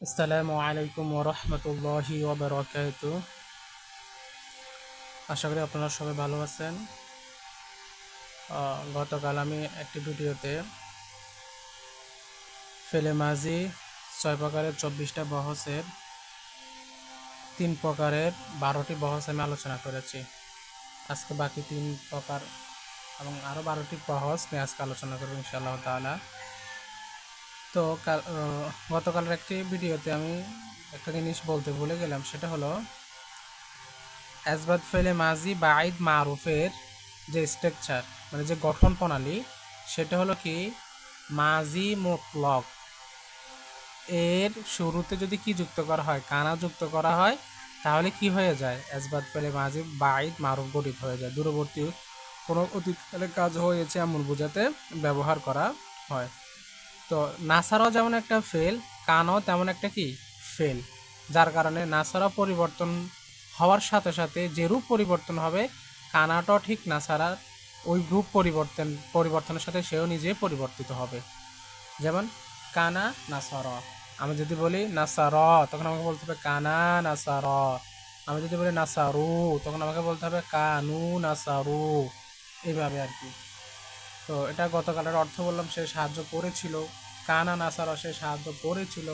আসসালামু আলাইকুম ওরহমতুল্লাহি ওবরাকাতু। আশা করি আপনারা সবাই ভালো আছেন। গতকাল আমি একটি ভিডিওতে ফেলে মাজি 6 প্রকারের 24টা বহসের 3 প্রকারের 12টি বহস আমি আলোচনা করেছি। আজকে বাকি 3 প্রকার এবং আরও 12টি বহস নিয়ে আজকে আলোচনা করব ইনশাআল্লাহ তাআলা। তো গতকালের একটি ভিডিওতে আমি একটা জিনিস বলতে ভুলে গেলাম, সেটা হলো আসবাদ ফেলে মাজি বাইদ মারুফের যে স্ট্রাকচার, মানে যে গঠন প্রণালী, সেটা হলো কি মাজি মুতলক এর শুরুতে যদি কি যুক্ত করা হয়, কানা যুক্ত করা হয়, তাহলে কি হয়ে যায়? আসবাদ ফেলে মাজি বাইদ মারুফ গঠিত হয়ে যায়। দূরবর্তী কোনো অতীতকালে কাজ হয়েছে এমন বোঝাতে ব্যবহার করা হয়। তো নাসারাও যেমন একটা ফেল, কানও তেমন একটা কি ফেল, যার কারণে নাসারা পরিবর্তন হওয়ার সাথে সাথে যে রূপ পরিবর্তন হবে, কানাটাও ঠিক নাসারার ওই রূপ পরিবর্তনের সাথে সেও নিজে পরিবর্তিত হবে। যেমন কানা নাসার, আমি যদি বলি নাসার তখন আমাকে বলতে হবে কানা নাসার। আমি যদি বলি নাসারু তখন আমাকে বলতে হবে কানু নাসারু। এইভাবে আর কি। তো এটা গতকালের অর্থ বললাম, সে সাহায্য করেছিল। কানা নাসারা, সে সাহায্য করেছিল।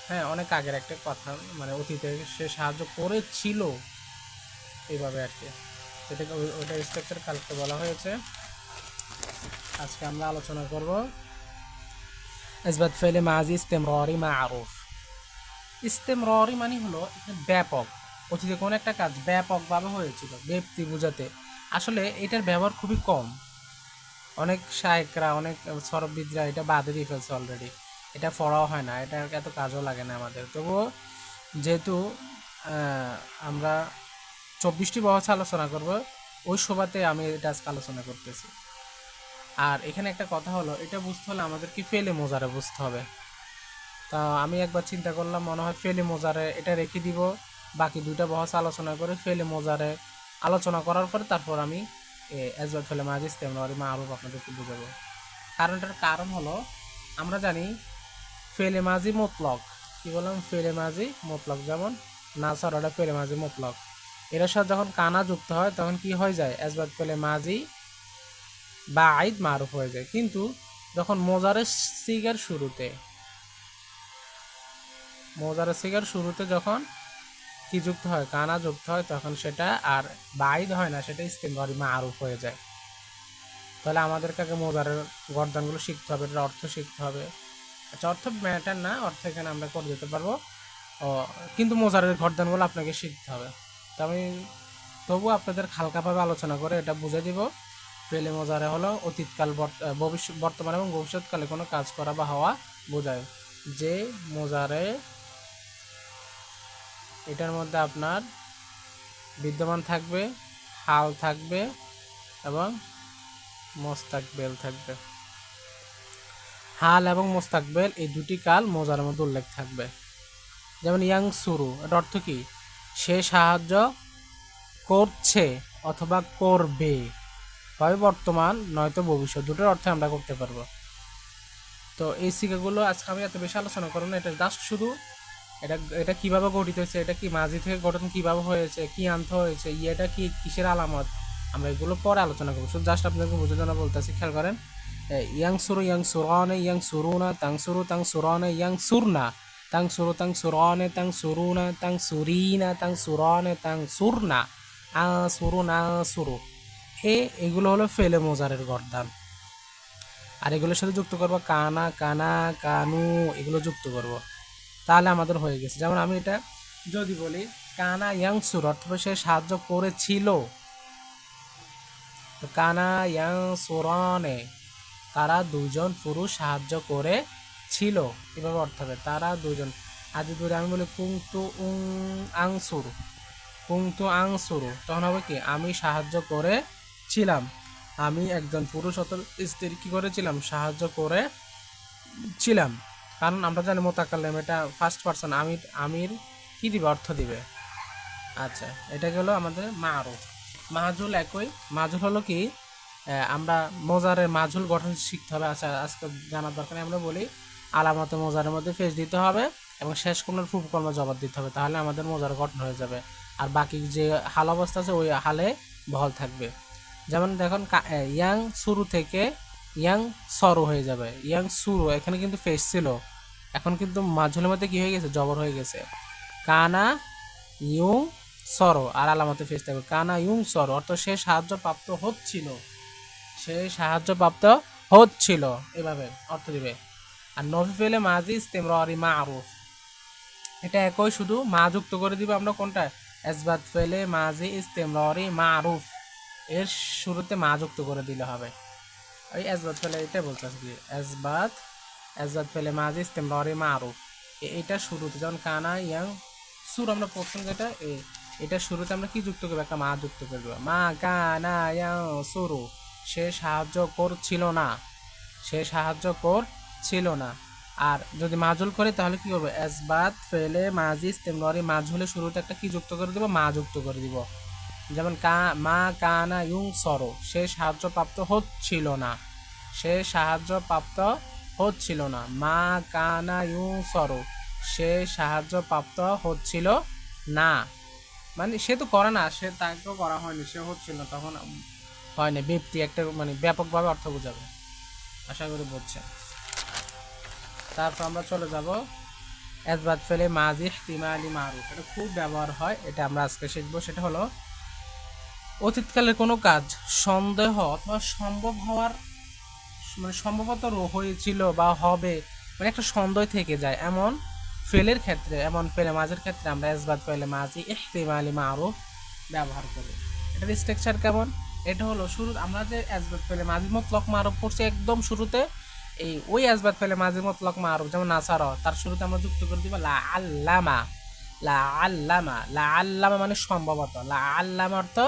হ্যাঁ, অনেক আগের একটা কথা, মানে অতীতে সে সাহায্য করেছিল, এইভাবে আর কি। এটাকে ওইটা স্ট্রাকচার কালকে বলা হয়েছে। আজকে আমরা আলোচনা করব ইসবাত ফেলে মাজি ইস্তেমরারি মারুফ। ইস্তেমরারি মানে হলো ব্যাপক, অতীতে কোনো একটা কাজ ব্যাপকভাবে হয়েছিল, ব্যক্তি বোঝাতে। আসলে এটার ব্যবহার খুবই কম। অনেক শায়েকরা, অনেক সরববিদরা এটা বাদে দিয়ে ফেলছে অলরেডি। এটা পড়াও হয় না, এটা এত কাজও লাগে না আমাদের। তবুও যেহেতু আমরা 24টি বহস আলোচনা করব, ওই সভাতে আমি এটা আজকে আলোচনা করতেছি। আর এখানে একটা কথা হলো, এটা বুঝতে হলে আমাদের কি ফেলে মোজারে বুঝতে হবে। তা আমি একবার চিন্তা করলাম, মনে হয় ফেলে মোজারে এটা রেখে দিব, বাকি 2টা বহস আলোচনা করে ফেলে মোজারে আলোচনা করার পরে তারপর আমি এজবাদ ফেলে মাজিজ তেমনি মারুফ আপনাদেরকে বুঝাবো। কারণটার কারণ হলো, আমরা জানি ফেলে মাজি মতলক, কি বললাম, ফেলে মাজি মতলক, যেমন নাসার ওটা ফেলে মাজি মতলক, এর সাথে যখন কানা যুক্ত হয় তখন কি হয়ে যায়? আসবাদ ফেলে মাজি বা আইদ মারুফ হয়ে যায়। কিন্তু যখন মোজারের সিগার শুরুতে যখন কি যুক্ত হয়, কানা যুক্ত হয়, তখন সেটা আর বাইদ হয় না, সেটা ইস্তেমরারি মারুফ হয়ে যায়। তাহলে আমাদেরকে আগে মোজারের গর্দানগুলো শিখতে হবে, এটার অর্থ শিখতে হবে। আচ্ছা, অর্থ ম্যাটার না, অর্থ এখানে আমরা করে দিতে পারবো, কিন্তু মোজারের গর্দানগুলো আপনাকে শিখতে হবে। তো আমি তবু আপনাদের হালকাভাবে আলোচনা করে এটা বুঝে দিব। ফেলে মোজারে হলো অতীতকাল, বর্তমান এবং ভবিষ্যৎকালে কোনো কাজ করা বা হওয়া বোঝায়। যে মোজারে এটার মধ্যে আপনার বিদ্যমান থাকবে, হাল থাকবে এবং মোস্তাকবেল থাকবে। হাল এবং মোস্তাকবেল এই দুটি কাল মোজারের মধ্যে উল্লেখ থাকবে। যেমন ইয়াং সুরু, এর অর্থ কি? সে সাহায্য করছে অথবা করবে, হয় বর্তমান নয়তো ভবিষ্যৎ, দুটোর অর্থে আমরা করতে পারবো। তো এই শিক্ষাগুলো আজকে আমি এত বেশি আলোচনা করবো না, এটা জাস্ট শুধু এটা এটা কিভাবে গঠিত হয়েছে, এটা কি মাঝি থেকে গঠন কিভাবে হয়েছে, কি আনতে হয়েছে, ইয়েটা কি, কিসের আলামত, আমরা এগুলো পরে আলোচনা করবো। শুধু জাস্ট আপনাকে বোঝার জন্য বলতেছি, খেয়াল করেন। ইয়াং সুরু ইয়াং সুরানে ইয়াং সুরুনা তাং সুরু তাং সুরানে ইয়াং সুরনা তাং সুরু তাং সুরানে তাং সুরুনা তাং সুরিনা তাং সুরানে তাং সুরনা আ সুরু না সুরু। এগুলো হলো ফেলে মোজারের গর্দান। আর এগুলোর সাথে যুক্ত করবো কানা কানা কানু, এগুলো যুক্ত করব, তাহলে আমাদের হয়ে গেছে। যেমন আমি এটা যদি বলি কানা ইয়াং সুর, অর্থ সে সাহায্য করেছিল। কানা ইয়াং সুরানে, তারা দুজন পুরুষ সাহায্য করেছিল, এভাবে অর্থ হবে তারা দুজন। আর যদি আমি বলি কুংতু আংসুর, কুংতু আংসুরু, তখন হবে কি আমি সাহায্য করেছিলাম। আমি একজন পুরুষ অত স্ত্রী কি করেছিলাম? সাহায্য করেছিলাম। কারণ আমরা জানি মোতাকাল্লিম এটা ফার্স্ট পারসন, আমির কি দিবে? অর্থ দিবে। আচ্ছা, এটা গেল আমাদের মারুফ। মাহুল একই। মাহুল হলো কি, আমরা মোজারের মাহুল গঠন শিখতে হবে। আচ্ছা, আজকে জানার দরকার নেই। আমরা বলি আলামতে মোজারের মধ্যে ফেস দিতে হবে এবং শেষ কর্মের পূর্ব কর্ম জবাব দিতে হবে, তাহলে আমাদের মোজারা গঠন হয়ে যাবে। আর বাকি যে হাল অবস্থা আছে ওই হালে বহাল থাকবে। যেমন দেখুন ইয়াং শুরু থেকে ইয়াং সরো হয়ে যাবে। ইয়াং শুরু এখানে কিন্তু ফেস ছিল, এখন কিন্তু মাঝুলের মধ্যে কি হয়ে গেছে, জবর হয়ে গেছে। কানা ইউং সরো আর আলামতে ফেস থাকবে কানা ইউং সরো, অর্থ সে সাহায্য প্রাপ্ত হচ্ছিল, সে সাহায্য প্রাপ্ত হচ্ছিল, এভাবে অর্থ দিবে। আর নফি ফেলে মাজি ইস্তেমরারি মারুফ, এটা একই, শুধু মা যুক্ত করে দিব আমরা কোনটা, ইসবাত ফেলে মাজি ইস্তেমরারি মারুফ, এর শুরুতে মা যুক্ত করে দিলে হবে। ওই ইসবাত ফেলে এটা বলতেছে কি, ইসবাত ফেলে মাজি ইস্তেমরারি মারুফ, এটা শুরুতে যেমন কানা ইয়াং সুর আমরা প্রথম যেটা এটা শুরুতে আমরা কি যুক্ত করবো, একটা মা যুক্ত করে দেবো। মা কানা ইয়াং সুরু, সে সাহায্য করছিল না, সে সাহায্য করছিল না। আর যদি মাজুল করে তাহলে কি করবো, ইসবাত ফেলে মাজি ইস্তেমরারি মাজুলের শুরুতে একটা কি যুক্ত করে দিব, মা যুক্ত করে দিব। যেমন মা কানা ইউং সরো, সে সাহায্য প্রাপ্ত হচ্ছিল না, সে সাহায্য প্রাপ্ত হচ্ছিল না। মা কানা ইউং সরো, সে সাহায্য প্রাপ্ত হচ্ছিল না, মানে সে তো করে না, সে তাকেও করা হয়নি, সে হচ্ছিল না, তখন হয়নি, ব্যক্তি একটা মানে ব্যাপকভাবে অর্থ বোঝাবে। আশা করি বুঝছেন। তারপর আমরা চলে যাব ইসবাত ফেলে মাজি ইহতিমালি মারুফ, এটা খুব ব্যবহার হয়, এটা আমরা আজকে শিখবো। সেটা হলো অতীতকালের কোনো কাজ সন্দেহ অথবা সম্ভব হওয়ার, মানে সম্ভবত হয়েছিল বা হবে, মানে একটা সন্দেহ থেকে যায়, এমন ফেলের ক্ষেত্রে, এমন ফেলে মাঝের ক্ষেত্রে আমরা ইসবাত ফেলে মাজি ইহতিমালি মারুফ ব্যবহার করি। এটার স্ট্রাকচার কেমন, এটা হলো শুরু আমরা যে ইসবাত ফেলে মাজি মুতলক মারুফ পড়ছি একদম শুরুতে, এই ওই ইসবাত ফেলে মাজি মুতলক মারুফ যেমন নাসারা, তার শুরুতে আমরা যুক্ত করে দিব লা আল্লামা, লা আল্লামা, লা আল্লামা মানে সম্ভবত, লা আল্লামা অর্থ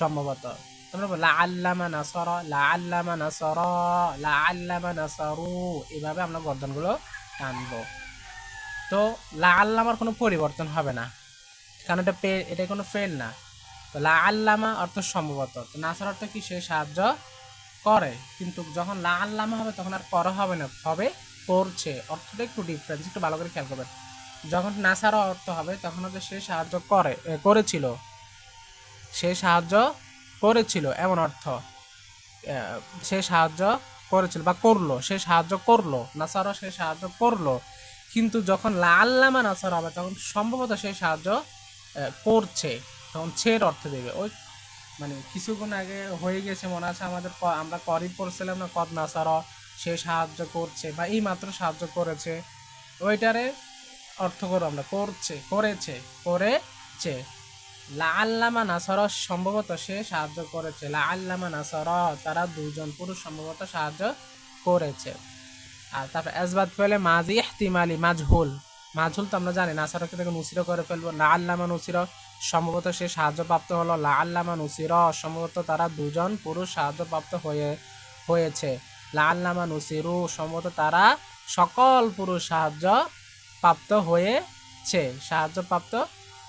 সম্ভবত। তোমরা লা আল্লামা নাসারা, লা আল্লামা নাসারা, লা আল্লামা নাসারু, এভাবে আমরা গর্দনগুলো টানবো। তো লা আল্লামার কোনো পরিবর্তন হবে না, কারণ এটা কোনো ফেল না। তো লা আল্লামা অর্থ সম্ভবত, তো নাসার অর্থ কি, সে সাহায্য করে, কিন্তু যখন লা আল্লামা হবে তখন আর করা হবে না, হবে করছে, অর্থটা একটু ডিফারেন্স, একটু ভালো করে খেয়াল করবেন। যখন নাসারা অর্থ হবে তখন হচ্ছে সে সাহায্য করেছিল, সে সাহায্য করেছিল এমন অর্থ, সে সাহায্য করেছিল বা করলো, সে সাহায্য করলো, নাসারা সে সাহায্য করলো। কিন্তু যখন লা আল্লামা নাসারা হবে তখন সম্ভবত সে সাহায্য করছে, তখন ছের অর্থ দেবে। ওই মানে কিছুক্ষণ আগে হয়ে গেছে মনে আছে আমাদের, আমরা করি পড়ছিলাম না, কদ নাসারা সে সাহায্য করছে বা এই মাত্র সাহায্য করেছে, ওইটারে অর্থ করো আমরা করেছে। লা আল্লামা নাসারা সম্ভবত সে সাহায্য করেছে, লা আল্লামা নাসারা তারা দুজন পুরুষ সম্ভবত সাহায্য করেছে। আর তারপর ইসবাত ফেলে মাজি ইহতিমালি মাজহুল তো আমরা জানি নাসারাকে থেকে নুসিরা করে ফেলবো, লা আল্লামা নুসিরা সম্ভবত সে সাহায্যপ্রাপ্ত হলো, লা আল্লামা নুসিরা সম্ভবত তারা দুজন পুরুষ সাহায্যপ্রাপ্ত হয়েছে, লা আল্লামা নুসিরু সম্ভবত তারা সকল পুরুষ সাহায্যপ্রাপ্ত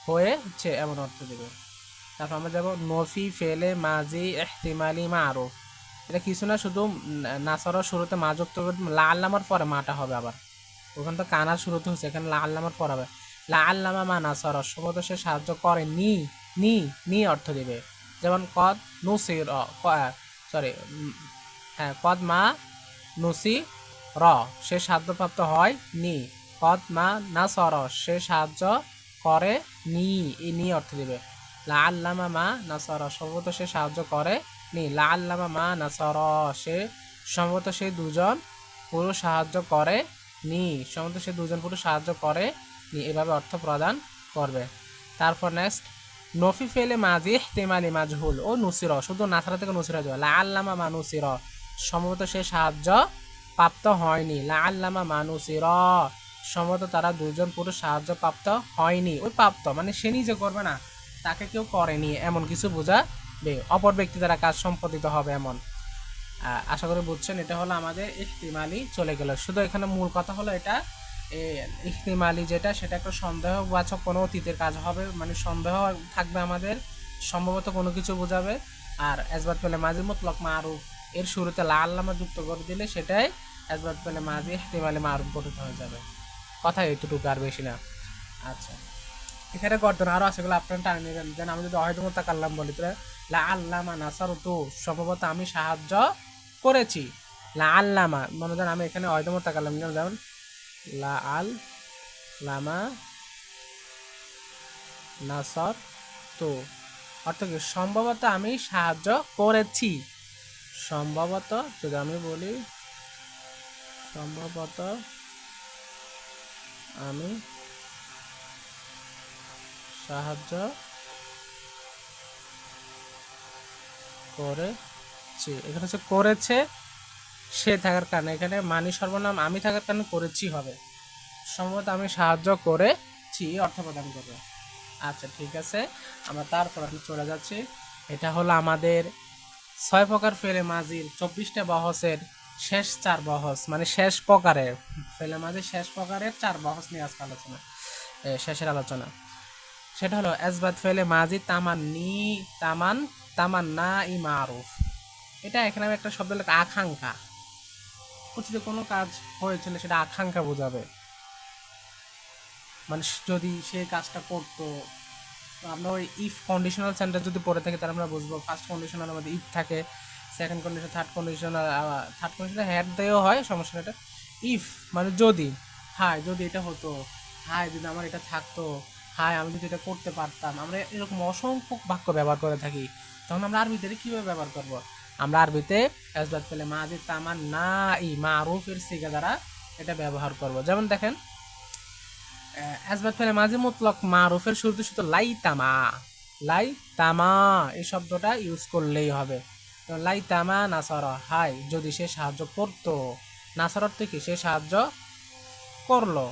হয়েছে এমন অর্থ দেবে। তারপর আমরা যাব নফি ফেলে মাজি ইহতিমালি মারুফ, এটা কিছু না, শুধু নাসারার শুরুতে মা যুক্ত করে লা আল্লামার পরে মাটা হবে, আবার ওখানে তো কানার শুরুতে হচ্ছে, এখানে লা আল্লামার পর হবে লা আল্লামা মা নাসারা সম্ভবত সে সাহায্য করে নি অর্থ দিবে। যেমন কদ নুসির সরি হ্যাঁ, কদ মা নুসি র সে সাহায্যপ্রাপ্ত হয় নি, কদ মা নাসর সে সাহায্য করে নি, এই নি অর্থ দিবে। লা আল্লামা মা নাসর সম্ভবত সে সাহায্য করে নি, লা আল্লামা মা নাসর সে সম্ভবত সে দুজন পুরুষ সাহায্য করে নি, সম্ভবত সে দুজন পুরুষ সাহায্য করে নি, এভাবে অর্থ প্রদান করবে। তারপর নেক্সট নফি ফেলে মাজি ইহতিমালি মাজহুল ও নুসির, শুধু নাসারা থেকে নুসিরা দেবে, লা আল্লামা মা নুসির সম্ভবত সে সাহায্য প্রাপ্ত হয়নি, লা আল্লামা মা নুসির সম্ভবত তারা দুজন পুরুষ সাহায্য প্রাপ্ত হয়নি, ওই প্রাপ্ত মানে সে নিজে করবে না, তাকে কেউ করেনি এমন কিছু বোঝাবে, অপর ব্যক্তি দ্বারা কাজ সম্পাদিত হবে এমন। আশা করি বুঝছেন। এটা হলো আমাদের ইহতিমালি চলে গেল। শুধু এখানে মূল কথা হলো এটা ইহতিমালি যেটা, সেটা একটা সন্দেহবাচক কোনো অতীতের কাজ হবে, মানে সন্দেহ থাকবে আমাদের, সম্ভবত কোনো কিছু বোঝাবে। আর ইসবাত ফেলে মাজি মুতলক মারুফ এর শুরুতে লা আল্লামা যুক্ত করে দিলে সেটাই ইসবাত ফেলে মাজি ইহতিমালি মারুফ গঠিত হয়ে যাবে। কথা এতটুকু, আর বেশি না। আচ্ছা, এখানে গর্দন আরো আছে, এগুলো আপনারা টানে নেবেন। যেন আমি যদি অহেদ মুতাকাল্লাম বলি তাহলে লা আল্লামা নাসারতু, সম্ভবত আমি সাহায্য করেছি। লা আল্লামা মনে করেন আমি এখানে অহেদ মুতাকাল্লাম নিলাম, যেমন লা আল লামা নাসর তো, অর্থ কি সম্ভবত আমি সাহায্য করেছি। সম্ভবত যদি আমি বলি সম্ভবত আমি সাহায্য করেছি, এখানে হচ্ছে করেছে সে থাকার কারণে, এখানে মানি সর্বনাম আমি থাকার কারণে করেছি হবে। সম্ভবত আমি সাহায্য করেছি অর্থ প্রদান করবে। আচ্ছা ঠিক আছে, আমরা তারপর আমি চলে যাচ্ছি। এটা হলো আমাদের 6 প্রকার ফেলে মাজির 24টা বহসের শেষ 4 বহস, মানে শেষ প্রকারের ফেলে মাজির শেষ প্রকারের 4 বহস নিয়ে আজকে আলোচনা, শেষের আলোচনা। সেটা হলো আসবাত ফেলে মাজি তামান্নি, তামান্না ই মারুফ। এটা এখানে আমি একটা শব্দ লেখা আকাঙ্ক্ষা, অতীতে কোনো কাজ হয়েছিল সেটা আকাঙ্ক্ষা বোঝাবে, মানে যদি সে কাজটা করতো। আমরা ওই ইফ কন্ডিশনাল সেন্টেন্স যদি পড়ে থাকি তাহলে আমরা বুঝবো ফার্স্ট কন্ডিশনাল আমাদের ইফ থাকে, second condition third conditional had দিয়েও হয়, সমস্যা এটা। ইফ মানে যদি, হায় যদি এটা হতো, হায় যদি আমার এটা থাকতো, হায় আমি যদি এটা করতে পারতাম। আমরা এরকম অসংখ্য বাক্য ব্যবহার করে থাকি। তখন আমরা আরবিতে কীভাবে ব্যবহার করব? আমরা আরবিতে আসবাদ ফেলে মাজি তামান না ই মারুফের সিগা দ্বারা এটা ব্যবহার করব। যেমন দেখেন, আসবাদ ফেলে মাঝে মুতলক মারুফের শুরুতে শুধু লাইতামা, লাইতামা এই শব্দটা ইউজ করলেই হবে। লাইতামা নাসার, হাই যদি সে সাহায্য করতো, নাসার অর্থ কি সে সাহায্য করলো,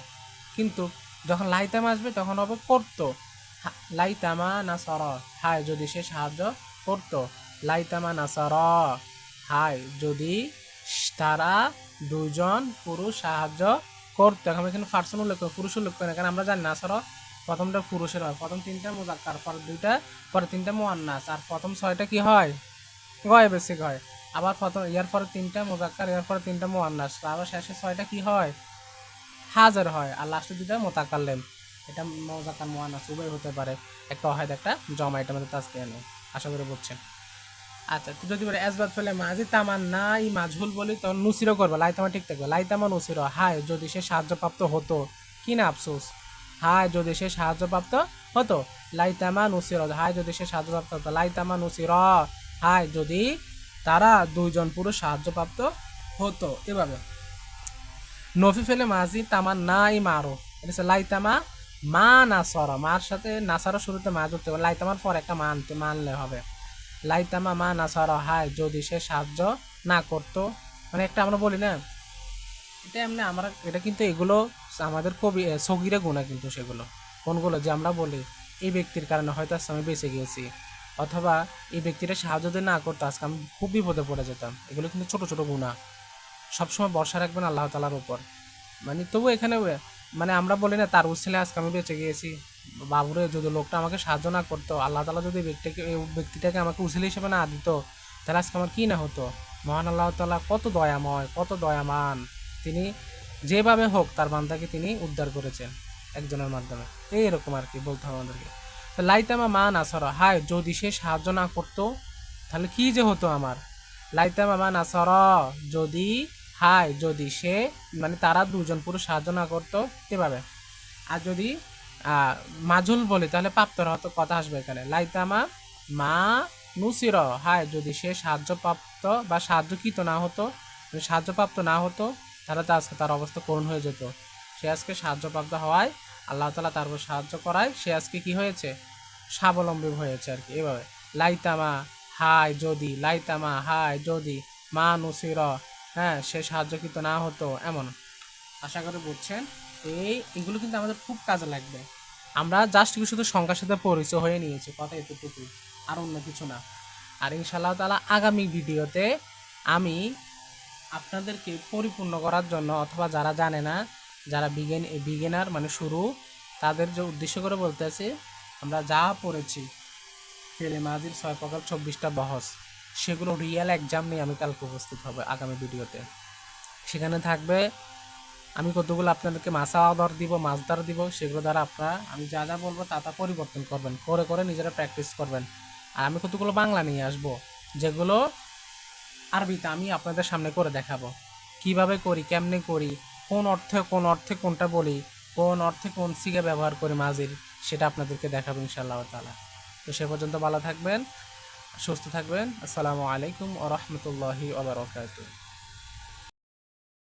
কিন্তু যখন লাইতামা আসবে তখন হবে করতো। লাইতামা নাসার, হাই যদি সে সাহায্য করতো, লাইতামা নাসার, হাই যদি তারা দুজন পুরুষ সাহায্য করতো। এখন এখানে পার্সন উল্লেখ করে, পুরুষ উল্লেখ করে না, কারণ আমরা জানি নাসার প্রথমটা পুরুষের হয়, প্রথম 3টা মুজাক্কার, পরে 2টা, পরে 3টা মুয়ান্নাস, আর প্রথম 6টা কি হয়? গয় বেসিক হয়। আবার প্রথম ইয়ার পরে 3টা মুজাক্কার, ইয়ার পরে 3টা মুয়ান্নাস, আবার শেষে 6টা কি হয়? হাজার হয়, আর লাস্টে 2টা মুতাকাল্লিম। এটা মুজাক্কার মুয়ান্নাস উভয় হতে পারে, একটা ওয়াহিদ একটা জমা, এটা আমাদের তাসনিয়া নেই। আশা করি বুঝছেন। আচ্ছা, তো যদি বলে আসবাদ ফেলে মাঝি তামান না ই মাজহুল বলি, তখন নুসিরও করবে, লাইতামা ঠিক থাকবে, লাইতামা নুসির, হায় যদি সে সাহায্যপ্রাপ্ত হতো, কি না আফসোস, হায় যদি সে সাহায্যপ্রাপ্ত হতো, লাইতামা নুসির, হায় যদি সে সাহায্যপ্রাপ্ত হতো, লাইতামা নুসির, হায় যদি তারা দুইজন পুরুষ সাহায্যপ্রাপ্ত হতো। এভাবে নফি ফেলে মাঝি তামান না ই মারো, এটা হচ্ছে লাইতামা মা নাসর, মার সাথে নাসারও শুরুতে মা যুক্ত হবে, লাইতামার পর একটা মানলে হবে। লাইতামা মা নাসার, হায় যদি সে সাহায্য না করতো, মানে একটা আমরা বলি না, এটা এমনি আমরা, এটা কিন্তু এগুলো আমাদের কবি সগিরা গুণা, কিন্তু সেগুলো কোনগুলো যে আমরা বলি এই ব্যক্তির কারণে হয়তো আজকে আমি বেঁচে গিয়েছি, অথবা এই ব্যক্তিটা সাহায্য যদি না করতো আজকে আমি খুব বিপদে পড়ে যেতাম। এগুলো কিন্তু ছোট ছোট গুণা, সবসময় ভরসা রাখবেন আল্লাহ তালার উপর। মানে তবু এখানে মানে আমরা বলি না তার উচ্ছেলে আজকে আমি বেঁচে গিয়েছি, বাবুরে যদি লোকটা আমাকে সাহায্য না করতো, আল্লাহ তালা যদি ব্যক্তিটাকে আমাকে উচিল হিসেবে না দিত, তাহলে আজকে আমার কী না হতো। মহান আল্লাহ তালা কত দয়াময়, কত দয়ামান, তিনি যেভাবে হোক তার বান্দাকে তিনি উদ্ধার করেছেন একজনের মাধ্যমে। এইরকম আর কি বলতে হবে আমাদেরকে। লাইতামা মা নাসর, হায় যদি সে সাহায্য না করতো তাহলে কি যে হতো আমার। লাইতামা মা নাসর, যদি, হায় যদি সে, মানে তারা দুজন পুরুষ সাহায্য না করতো, এভাবে। আর যদি মাজুল বলি তাহলে প্রাপ্তর হতো কথা আসবে এখানে, লাইতামা মা নুসির, হায় যদি সে সাহায্যপ্রাপ্ত বা সাহায্যকৃত না হতো, সাহায্যপ্রাপ্ত না হতো, তাহলে তো আজকে তার অবস্থা করুণ হয়ে যেত। সে আজকে সাহায্যপ্রাপ্ত হওয়ায় আল্লাহ তালা তার উপর সাহায্য করায় সে আজকে কি হয়েছে, স্বাবলম্বী হয়েছে আর কি। এভাবে লাইতামা হায় যদি, লাইতামা হায় যদি মা নুসির, হ্যাঁ সে সাহায্যকৃত না হতো, এমন। আশা করি বুঝছেন। এগুলো কিন্তু আমাদের খুব কাজে লাগবে। আমরা জাস্ট শুধু সংখ্যার সাথে পরিচয় হয়ে নিয়েছি, কথা এতটুকুই, আর অন্য কিছু না। আর ইনশাআল্লাহ তাআলা আগামী ভিডিওতে আমি আপনাদেরকে পরিপূর্ণ করার জন্য, অথবা যারা জানে না, যারা বিগিনার মানে শুরু, তাদের যে উদ্দেশ্য করে বলতে আছি, আমরা যা পড়েছি ফেলে মাজির 6 প্রকার 24টা বহস, সেগুলো রিয়েল এক্সাম নিয়ে আমি কালকে উপস্থিত হবে আগামী ভিডিওতে। সেখানে থাকবে আমি কতগুলো আপনাদেরকে মাসা অর্ডার দিব, মাছদার দিব, সেগুলো দ্বারা আপনারা আমি যা যা বলবো তা তা পরিবর্তন করবেন, করে করে নিজেরা প্র্যাকটিস করবেন। আর আমি কতগুলো বাংলা নিয়ে আসবো, যেগুলো আরবিতে আমি আপনাদের সামনে করে দেখাবো, কিভাবে করি, কেমনে করি, কোন অর্থে কোনটা বলি, কোন অর্থে কোন সিগা ব্যবহার করি মাঝির, সেটা আপনাদেরকে দেখাবো ইনশাআল্লাহ তাআলা। তো সে পর্যন্ত ভালো থাকবেন, সুস্থ থাকবেন। আসসালামু আলাইকুম ওয়া রাহমাতুল্লাহি ওয়া বারাকাতুহু।